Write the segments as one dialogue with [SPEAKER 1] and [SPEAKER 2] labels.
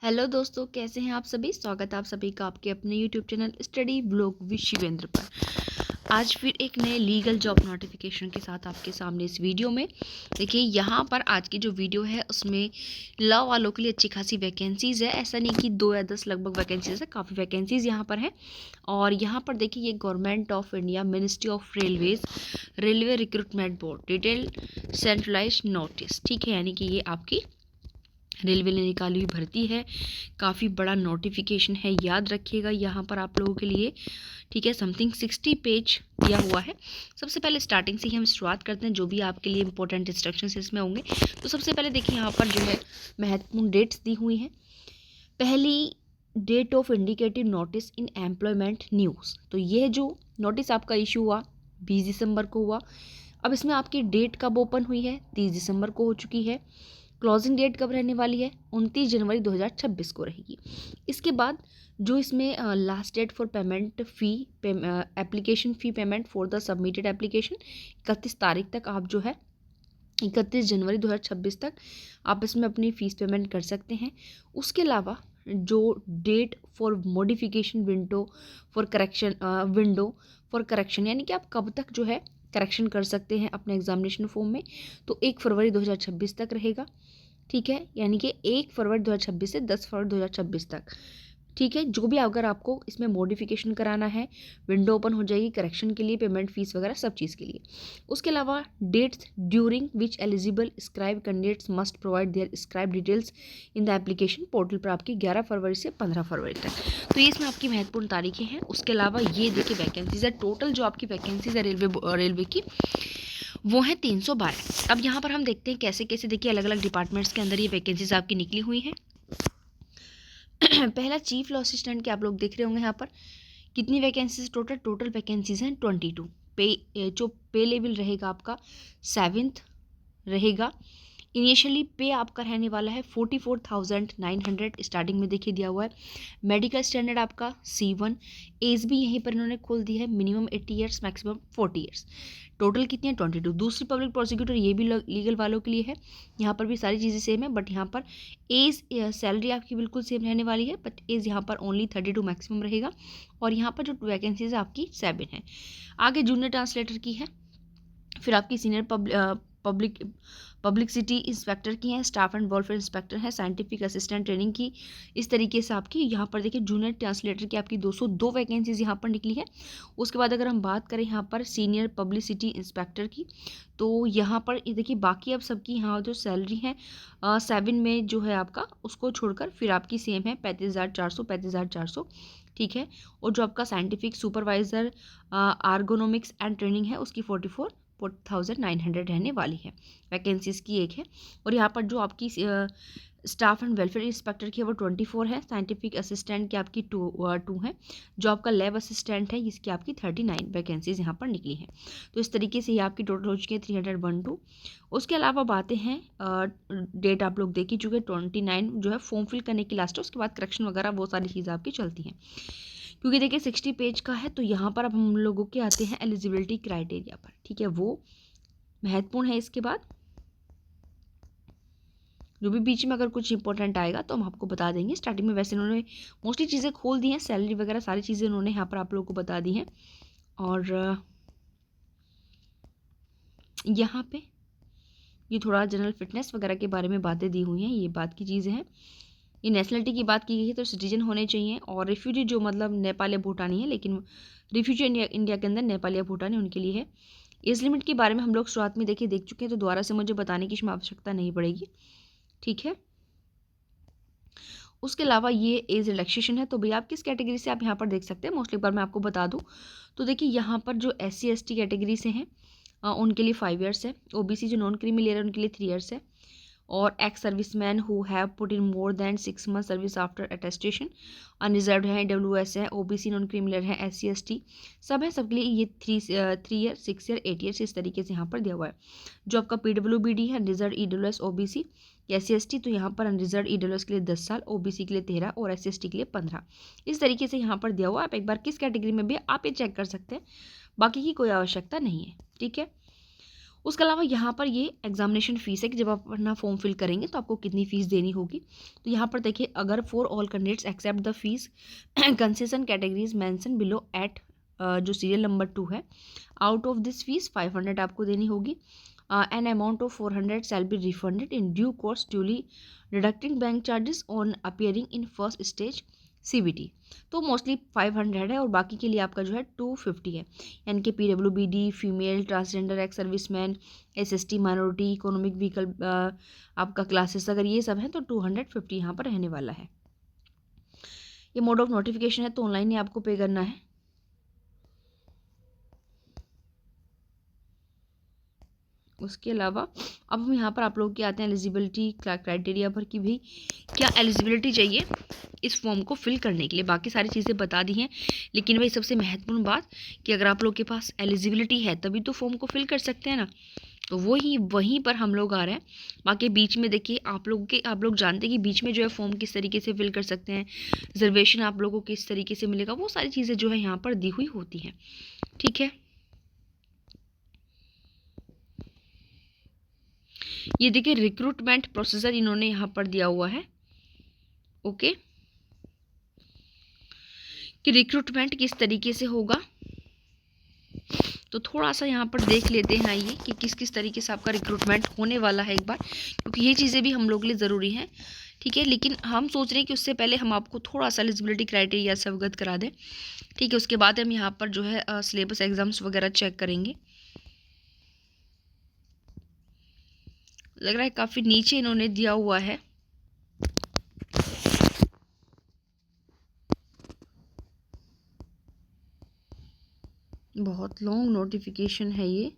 [SPEAKER 1] Hello दोस्तों, कैसे हैं आप सभी। स्वागत है आप सभी का आपके अपने YouTube channel study blog with Shivendra पर। आज फिर एक नए लीगल जॉब नोटिफिकेशन के साथ आपके सामने इस वीडियो में। देखिए यहाँ पर आज की जो वीडियो है उसमें लॉ वालों के लिए अच्छी खासी वैकेंसीज़ है। ऐसा नहीं कि 2 या 10 लगभग वैकेंसीज है, काफ़ी वैकेंसीज़ यहाँ पर है। और यहाँ पर देखिए ये government of India ministry of railways railway recruitment board detail centralise notice, ठीक है, यानी कि ये आपकी रेलवे ने निकाली हुई भर्ती है। काफ़ी बड़ा नोटिफिकेशन है, याद रखिएगा यहाँ पर आप लोगों के लिए, ठीक है। समथिंग 60 पेज दिया हुआ है। सबसे पहले स्टार्टिंग से ही हम शुरुआत करते हैं, जो भी आपके लिए इंपॉर्टेंट इंस्ट्रक्शंस इसमें होंगे। तो सबसे पहले देखिए यहाँ पर जो है महत्वपूर्ण डेट्स दी हुई हैं। पहली date of indicative notice in employment news, तो ये जो नोटिस आपका इशू हुआ 20 दिसंबर को हुआ। अब इसमें आपकी डेट कब ओपन हुई है, 30 दिसंबर को हो चुकी है। क्लोजिंग डेट कब रहने वाली है, 29 जनवरी 2026 को रहेगी। इसके बाद जो इसमें last date for payment fee application fee payment for the submitted application 31 तारीख तक आप जो है 31 जनवरी 2026 तक आप इसमें अपनी फ़ीस पेमेंट कर सकते हैं। उसके अलावा जो date for modification window for correction, यानी कि आप कब तक जो है करेक्शन कर सकते हैं अपने एग्जामिनेशन फॉर्म में, तो 1 फरवरी 2026 तक रहेगा, ठीक है। यानी कि 1 फरवरी 2026 से 10 फरवरी 2026 तक, ठीक है। जो भी अगर आपको इसमें मॉडिफिकेशन कराना है, विंडो ओपन हो जाएगी करेक्शन के लिए, पेमेंट फीस वगैरह सब चीज़ के लिए। उसके अलावा dates during which eligible scribe candidates must provide their scribe details in the application portal पर आपकी 11 फरवरी से 15 फरवरी तक। तो ये इसमें आपकी महत्वपूर्ण तारीखें हैं। उसके अलावा ये देखिए वैकेंसीज है, टोटल जो आपकी वैकेंसीज है रेलवे की वो है 312। अब यहाँ पर हम देखते हैं कैसे कैसे, देखिए अलग अलग डिपार्टमेंट्स के अंदर ये वैकेंसीज आपकी निकली हुई हैं। पहला चीफ लॉ असिस्टेंट के आप लोग देख रहे होंगे यहाँ पर कितनी वैकेंसीज, टोटल वैकेंसीज हैं 22। जो पे लेवल रहेगा आपका 7th रहेगा। इनिशियली पे आपका रहने वाला है 44,900 स्टार्टिंग में देखिए दिया हुआ है। मेडिकल स्टैंडर्ड आपका C1, एज भी यहीं पर इन्होंने खोल दी है, minimum 80 years maximum 40 years. Total कितनी है 22। दूसरी पब्लिक प्रोसिक्यूटर, ये भी लीगल वालों के लिए है। यहाँ पर भी सारी चीज़ें सेम है, बट यहाँ पर एज सैलरी आपकी बिल्कुल सेम रहने वाली है, बट एज यहाँ पर ओनली 32 मैक्सिमम रहेगा। और यहाँ पर जो वैकेंसीज आपकी 7 है। आगे जूनियर ट्रांसलेटर की है, फिर आपकी सीनियर पब्लिसिटी इंस्पेक्टर की हैं, स्टाफ एंड वेलफेयर इंस्पेक्टर है, साइंटिफिक असिस्टेंट ट्रेनिंग की। इस तरीके से आपकी यहाँ पर देखिए जूनियर ट्रांसलेटर की आपकी 202 वैकेंसीज यहाँ पर निकली है। उसके बाद अगर हम बात करें यहाँ पर सीनियर पब्लिसिटी इंस्पेक्टर की, तो यहाँ पर देखिए बाकी अब सबकी यहाँ जो सैलरी है 7 में जो है आपका उसको छोड़कर फिर आपकी सेम है 35,400, ठीक है। और जो आपका साइंटिफिक सुपरवाइज़र आर्गोनोमिक्स एंड ट्रेनिंग है उसकी 44,900 रहने वाली है। वैकेंसीज की एक है। और यहाँ पर जो आपकी स्टाफ एंड वेलफेयर इंस्पेक्टर की है वो 24 है। साइंटिफिक असिस्टेंट की आपकी 2 है। जो आपका लैब असिस्टेंट है इसकी आपकी 39 वैकेंसीज यहाँ पर निकली हैं। तो इस तरीके से ये आपकी टोटल हो चुकी है 312। उसके अलावा बातें हैं डेट आप लोग देख ही चुके, 29 जो है फॉर्म फिल करने की लास्ट है। उसके बाद करेक्शन वगैरह वो सारी चीज़ें आपकी चलती हैं। क्योंकि देखिए 60 पेज का है, तो यहाँ पर अब हम लोगों के आते हैं एलिजिबिलिटी क्राइटेरिया पर, ठीक है, वो महत्वपूर्ण है। इसके बाद जो भी बीच में अगर कुछ इंपॉर्टेंट आएगा तो हम आपको बता देंगे। स्टार्टिंग में वैसे इन्होंने मोस्टली चीज़ें खोल दी हैं, सैलरी वगैरह सारी चीज़ें उन्होंने यहाँ पर आप लोगों को बता दी हैं। और यहाँ पे ये थोड़ा जनरल फिटनेस वगैरह के बारे में बातें दी हुई हैं, ये बात की चीज़ें हैं। ये नेशनलिटी की बात की गई है, तो सिटीजन होने चाहिए। और रिफ्यूजी जो मतलब नेपाल या भूटानी है, लेकिन रिफ्यूजी इंडिया के अंदर नेपाल या भूटानी उनके लिए है। एज लिमिट के बारे में हम लोग शुरुआत में देखिए देख चुके हैं, तो दोबारा से मुझे बताने की इसमें आवश्यकता नहीं पड़ेगी, ठीक है। उसके अलावा ये एज रिलैक्सेशन है, तो भैया आप किस कैटेगरी से आप यहाँ पर देख सकते हैं। मोस्टली एक बार मैं आपको बता दूँ तो देखिए यहाँ पर जो SC ST कैटेगरी से हैं उनके लिए 5 ईयर्स है। OBC जो नॉन क्रीमी लेयर है उनके लिए 3 ईयर्स है। और ex serviceman who have put in more than 6 month service after attestation, unreserved है, WS है, OBC नॉन क्रिमिनल है, SC ST सब है, सबके लिए ये 3 ईयर 6 ईयर 8 ईयर्स इस तरीके से यहाँ पर दिया हुआ है। जो आपका PWBD है, unreserved EWS OBC SC ST, तो यहाँ पर अनरिजर्व EWS के लिए 10 साल, OBC के लिए 13 और SC ST के लिए 15 इस तरीके से यहाँ पर दिया हुआ है। आप एक बार किस कैटेगरी में भी आप ये चेक कर सकते हैं, बाकी की कोई आवश्यकता नहीं है, ठीक है। उसके अलावा यहाँ पर ये एग्जामिनेशन फ़ीस है कि जब आप अपना फॉर्म फिल करेंगे तो आपको कितनी फ़ीस देनी होगी। तो यहाँ पर देखिए, अगर for all candidates except the fees concession categories mention below at जो सीरियल नंबर 2 है, आउट ऑफ दिस फीस 500 आपको देनी होगी। An amount of 400 shall be refunded in due course duly deducting bank charges on appearing in first stage CBT। तो mostly 500 है और बाकी के लिए आपका जो है 250 है, यानी कि PWBD, female, transgender, ex serviceman, SST, minority, economic vehicle आपका क्लासेस, अगर ये सब हैं तो 250 यहाँ पर रहने वाला है। ये मोड ऑफ नोटिफिकेशन है तो ऑनलाइन ही आपको पे करना है। उसके अलावा अब हम यहाँ पर आप लोग के आते हैं एलिजिबिलिटी क्राइटेरिया पर कि भाई क्या एलिजिबिलिटी चाहिए इस फॉर्म को फिल करने के लिए। बाकी सारी चीज़ें बता दी हैं, लेकिन भाई सबसे महत्वपूर्ण बात कि अगर आप लोग के पास एलिजिबिलिटी है तभी तो फॉर्म को फिल कर सकते हैं ना, तो वहीं पर हम लोग आ रहे हैं। बाकी बीच में देखिए आप लोग जानते हैं कि बीच में जो है फॉर्म किस तरीके से फिल कर सकते हैं, रिजर्वेशन आप लोगों को किस तरीके से मिलेगा, वो सारी चीज़ें जो है यहाँ पर दी हुई होती हैं। ठीक है, ये देखिए रिक्रूटमेंट प्रोसीजर इन्होंने यहाँ पर दिया हुआ है। ओके, कि रिक्रूटमेंट किस तरीके से होगा, तो थोड़ा सा यहाँ पर देख लेते हैं आइए कि किस किस तरीके से आपका रिक्रूटमेंट होने वाला है एक बार, क्योंकि ये चीज़ें भी हम लोग के लिए ज़रूरी हैं। ठीक है, लेकिन हम सोच रहे हैं कि उससे पहले हम आपको थोड़ा सा एलिजिबिलिटी क्राइटेरिया से अवगत करा दें। ठीक है, उसके बाद हम यहाँ पर जो है सिलेबस एग्जाम्स वगैरह चेक करेंगे। लग रहा है काफ़ी नीचे इन्होंने दिया हुआ है। बहुत लॉन्ग नोटिफिकेशन है ये।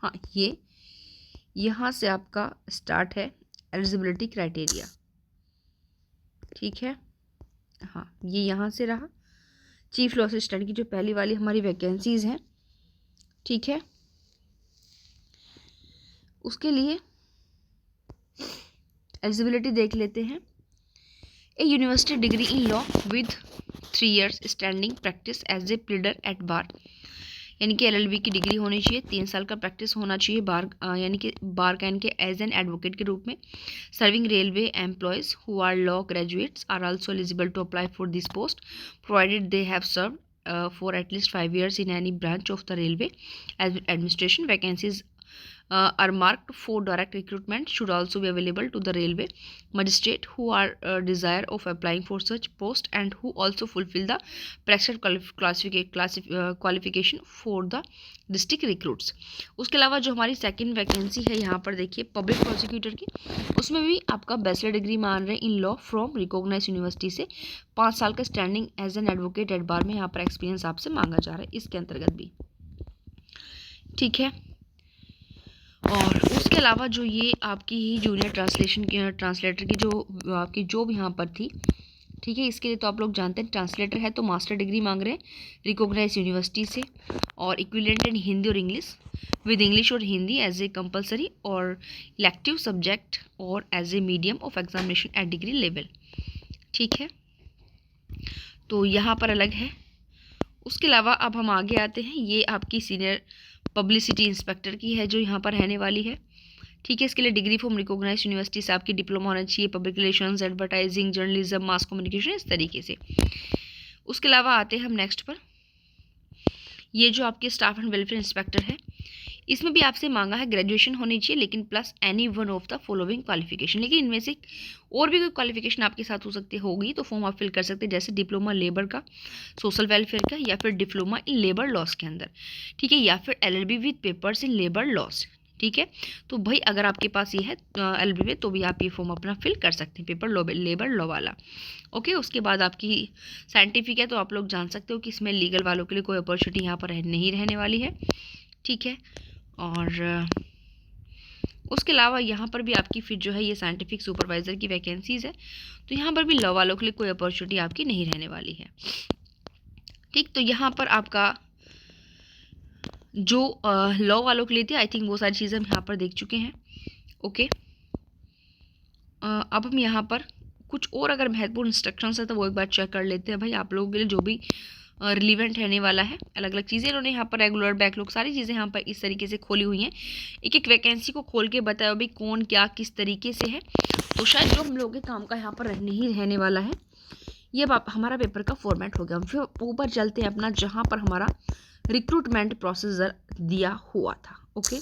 [SPEAKER 1] हाँ, ये यहाँ से आपका स्टार्ट है एलिजिबिलिटी क्राइटेरिया। ठीक है, हाँ ये यहाँ से रहा चीफ लॉ असिस्टेंट की जो पहली वाली हमारी वैकेंसीज हैं। ठीक है, उसके लिए एलिजिबिलिटी देख लेते हैं। A university degree in law with 3 years standing practice as a pleader at bar, यानी कि LLB की डिग्री होनी चाहिए, 3 साल का प्रैक्टिस होना चाहिए बार यानी कि बार कैन के एज एन एडवोकेट के रूप में। Serving railway employees who are law graduates are also eligible to apply for this post provided they have served for at least 5 years in any branch of the railway administration. Vacancies are marked for direct recruitment should also be available to the railway magistrate who are desire of applying for such post and who also fulfill the prescribed qualification for the district recruits. उसके अलावा जो हमारी second vacancy है यहाँ पर देखिए public prosecutor की, उसमें भी आपका बैचलर डिग्री मान रहे हैं in law from recognise university से, 5 साल का standing as an advocate at bar में यहाँ पर एक्सपीरियंस आपसे मांगा जा रहा है इसके अंतर्गत भी। ठीक है, और उसके अलावा जो ये आपकी ही जूनियर ट्रांसलेटर की जो आपकी जॉब यहाँ पर थी, ठीक है, इसके लिए तो आप लोग जानते हैं ट्रांसलेटर है तो मास्टर डिग्री मांग रहे हैं रिकॉग्नाइज यूनिवर्सिटी से, और इक्विवेलेंट इन हिंदी और इंग्लिश विद इंग्लिश और हिंदी एज ए कंपलसरी और इलेक्टिव सब्जेक्ट और as a medium of examination at degree level. ठीक है, तो यहाँ पर अलग है। उसके अलावा अब हम आगे आते हैं, ये आपकी सीनियर पब्लिसिटी इंस्पेक्टर की है जो यहाँ पर रहने वाली है। ठीक है, इसके लिए डिग्री फ्रॉम रिकॉग्नाइज यूनिवर्सिटी से आपकी डिप्लोमा होना चाहिए, public relations, advertising, journalism, mass communication, इस तरीके से। उसके अलावा आते हैं हम नेक्स्ट पर, ये जो आपके स्टाफ एंड वेलफेयर इंस्पेक्टर है, इसमें भी आपसे मांगा है ग्रेजुएशन होनी चाहिए लेकिन plus any one of the following qualification, लेकिन इनमें से और भी कोई क्वालिफिकेशन आपके साथ हो सकती होगी तो फॉर्म आप फिल कर सकते हैं, जैसे डिप्लोमा लेबर का, सोशल वेलफेयर का, या फिर डिप्लोमा इन लेबर लॉस के अंदर। ठीक है, या फिर LLB with papers in labour laws. ठीक है, तो भाई अगर आपके पास ये है LLB में तो भी आप ये फॉर्म अपना फिल कर सकते हैं, पेपर लेबर लॉ वाला। ओके, उसके बाद आपकी साइंटिफिक है तो आप लोग जान सकते हो कि इसमें लीगल वालों के लिए कोई अपॉर्चुनिटी यहाँ पर नहीं रहने वाली है। ठीक है, और उसके अलावा यहाँ पर भी आपकी फिर जो है ये साइंटिफिक सुपरवाइज़र की वैकेंसीज़ है, तो यहाँ पर भी लॉ वालों के लिए कोई अपॉर्चुनिटी आपकी नहीं रहने वाली है। ठीक, तो यहाँ पर आपका जो लॉ वालों के लिए थी आई थिंक वो सारी चीज़ें हम यहाँ पर देख चुके हैं। ओके, अब हम यहाँ पर कुछ और अगर महत्वपूर्ण इंस्ट्रक्शंस है तो वो एक बार चेक कर लेते हैं भाई आप लोगों के लिए, जो भी रिलीवेंट रहने वाला है। अलग अलग चीज़ें इन्होंने यहाँ पर रेगुलर बैकलॉग सारी चीज़ें यहाँ पर इस तरीके से खोली हुई हैं। एक एक वैकेंसी को खोल के बताया भाई कौन क्या किस तरीके से है। तो शायद जो हम लोगों के काम का यहाँ पर रहने वाला है। ये हमारा पेपर का फॉर्मेट हो गया। हम फिर ऊपर चलते हैं अपना, जहाँ पर हमारा रिक्रूटमेंट प्रोसीजर दिया हुआ था। ओके,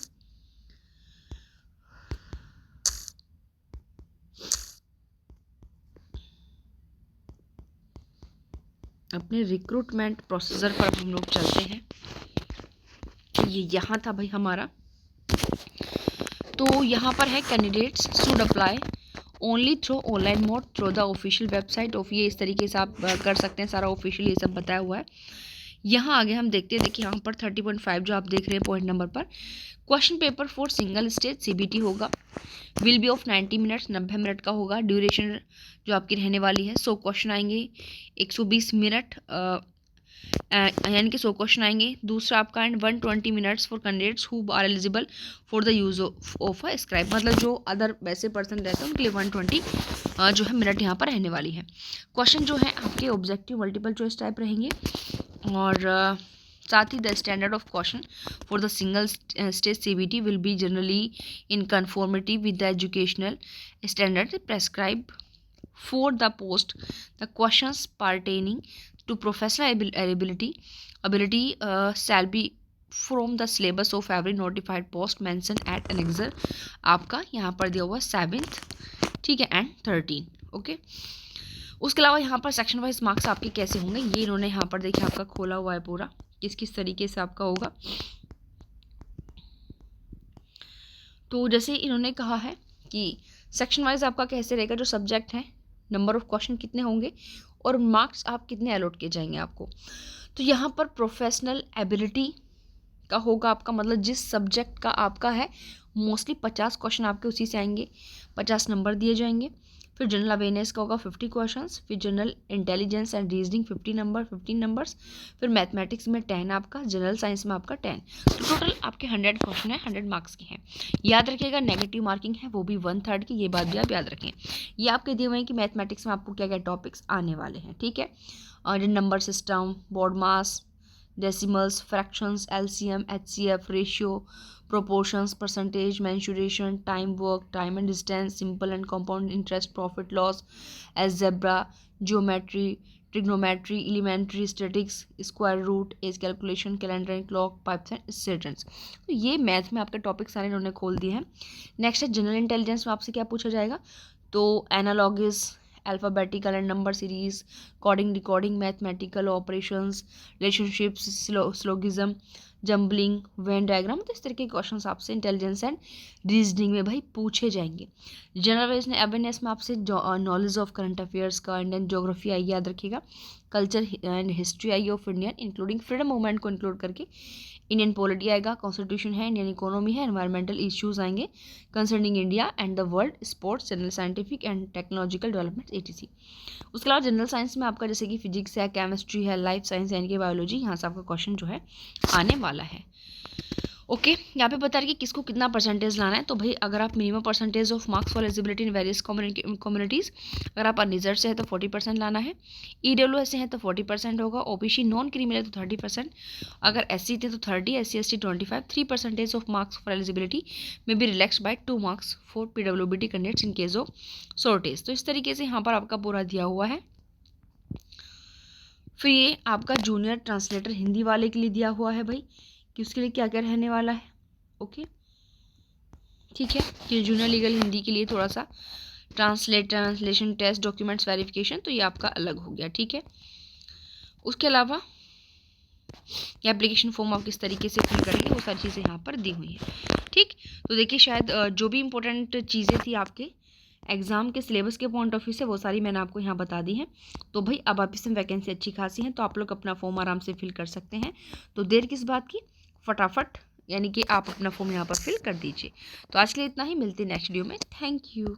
[SPEAKER 1] अपने रिक्रूटमेंट प्रोसीजर पर हम लोग चलते हैं। ये यहाँ था भाई हमारा। तो यहाँ पर है candidates should apply only through online mode through the official website of, ये इस तरीके से आप कर सकते हैं। सारा ऑफिशियल ये सब बताया हुआ है। यहाँ आगे हम देखते हैं, देखिए यहाँ पर 30.5 जो आप देख रहे हैं पॉइंट नंबर पर, question paper for single stage CBT होगा, will be of 90 minutes, 90 minute का होगा। ड्यूरेशन जो आपकी रहने वाली है 100 क्वेश्चन आएंगे, 120 मिनट यानी कि 100 क्वेश्चन आएंगे। दूसरा आपका and 120 minutes for candidates who are eligible for the use of a scribe, मतलब जो अदर वैसे पर्सन रहते हैं उनके लिए 120 जो है मिनट यहाँ पर रहने वाली है। क्वेश्चन जो है आपके ऑब्जेक्टिव मल्टीपल चॉइस टाइप रहेंगे, और साथ ही the standard of question for the single stage CBT will be generally in conformity with the educational standard prescribe for the post. The questions pertaining to professional ability shall be from the syllabus of every notified post mentioned at annexure, आपका यहाँ पर दिया हुआ 7th, ठीक है, and 13। Okay, उसके अलावा यहाँ पर सेक्शन वाइज मार्क्स आपके कैसे होंगे ये इन्होंने यहाँ पर देखिए आपका खोला हुआ है पूरा, किस किस तरीके से आपका होगा। तो जैसे इन्होंने कहा है कि सेक्शन वाइज आपका कैसे रहेगा, जो सब्जेक्ट है, नंबर ऑफ क्वेश्चन कितने होंगे और मार्क्स आप कितने अलॉट किए जाएंगे आपको। तो यहाँ पर प्रोफेशनल एबिलिटी का होगा आपका, मतलब जिस सब्जेक्ट का आपका है मोस्टली 50 क्वेश्चन आपके उसी से आएंगे, 50 नंबर दिए जाएंगे। फिर जनरल अवेयरनेस का होगा 50 क्वेश्चंस, फिर general intelligence and reasoning 15 numbers, फिर मैथमेटिक्स में 10 आपका, जनरल साइंस में आपका 10। तो टोटल आपके 100 क्वेश्चन है, 100 मार्क्स के हैं। याद रखिएगा नेगेटिव मार्किंग है वो भी 1/3 की, ये बात भी आप याद रखें। ये आपके दिए हुए हैं कि मैथमेटिक्स में आपको क्या क्या टॉपिक्स आने वाले हैं, ठीक है। और number system, BODMAS, decimals, fractions, LCM, HCF, ratio, proportions, percentage, mensuration, time work, time and distance, simple and compound interest, profit loss, algebra, geometry, trigonometry, elementary statistics, square root, age calculation, calendar and clock, pipes and seasons। तो ये math में आपके topic सारे इन्होंने खोल दिए हैं। Next है जनरल इंटेलिजेंस में आपसे क्या पूछा जाएगा, तो analogies, alphabetical and number series, coding decoding, mathematical operations, relationships, syllogism, jumbling, Venn diagram. तो इस तरह के क्वेश्चंस आपसे इंटेलिजेंस एंड रीजनिंग में भाई पूछे जाएंगे। जनरल अवेयरनेस में आपसे नॉलेज ऑफ करंट अफेयर्स का, इंडियन ज्योग्राफी आई याद रखिएगा, culture and history I of Indian including freedom movement को इंक्लूड करके, इंडियन पॉलिटी आएगा, कॉन्स्टिट्यूशन है, इंडियन इकोनॉमी है, एनवायरमेंटल इश्यूज आएंगे concerning India and the world, sports, general scientific and technological development etc। उसके अलावा जनरल साइंस में आपका जैसे कि फिजिक्स है, केमिस्ट्री है, लाइफ साइंस यानी कि बायोलॉजी, यहाँ से आपका क्वेश्चन जो है आने वाला है। ओके, यहाँ पे बता रही कि किसको कितना परसेंटेज लाना है। तो भाई अगर आप minimum percentage of marks for eligibility in various communities, अगर आप अनरिजर्व से है तो 40% लाना है, EWS से है तो 40% होगा, OBC नॉन क्रीमिनल है तो 30%, अगर SC थे तो 30, SC ST 25, 3% of marks for eligibility में be relaxed by 2 marks for PWBT candidates in case of shortage. तो इस तरीके से यहाँ पर आपका पूरा दिया हुआ है। फिर ये आपका जूनियर ट्रांसलेटर हिंदी वाले के लिए दिया हुआ है भाई कि उसके लिए क्या क्या रहने वाला है। ओके, ठीक है, ये जूनियर लीगल हिंदी के लिए थोड़ा सा ट्रांसलेशन टेस्ट, डॉक्यूमेंट्स वेरिफिकेशन, तो ये आपका अलग हो गया, ठीक है। उसके अलावा ये एप्लीकेशन फॉर्म आप किस तरीके से फिल करेंगे वो सारी चीज़ें यहाँ पर दी हुई हैं, ठीक। तो देखिए शायद जो भी इंपॉर्टेंट चीज़ें थी आपके एग्ज़ाम के सिलेबस के पॉइंट ऑफ व्यू से वो सारी मैंने आपको यहाँ बता दी हैं। तो भाई अब आप इसमें वैकेंसी अच्छी खासी है तो आप लोग अपना फॉर्म आराम से फिल कर सकते हैं। तो देर किस बात की, फटाफट यानी कि आप अपना फॉर्म यहाँ पर फिल कर दीजिए। तो आज के लिए इतना ही, मिलते हैं नेक्स्ट वीडियो में। Thank you.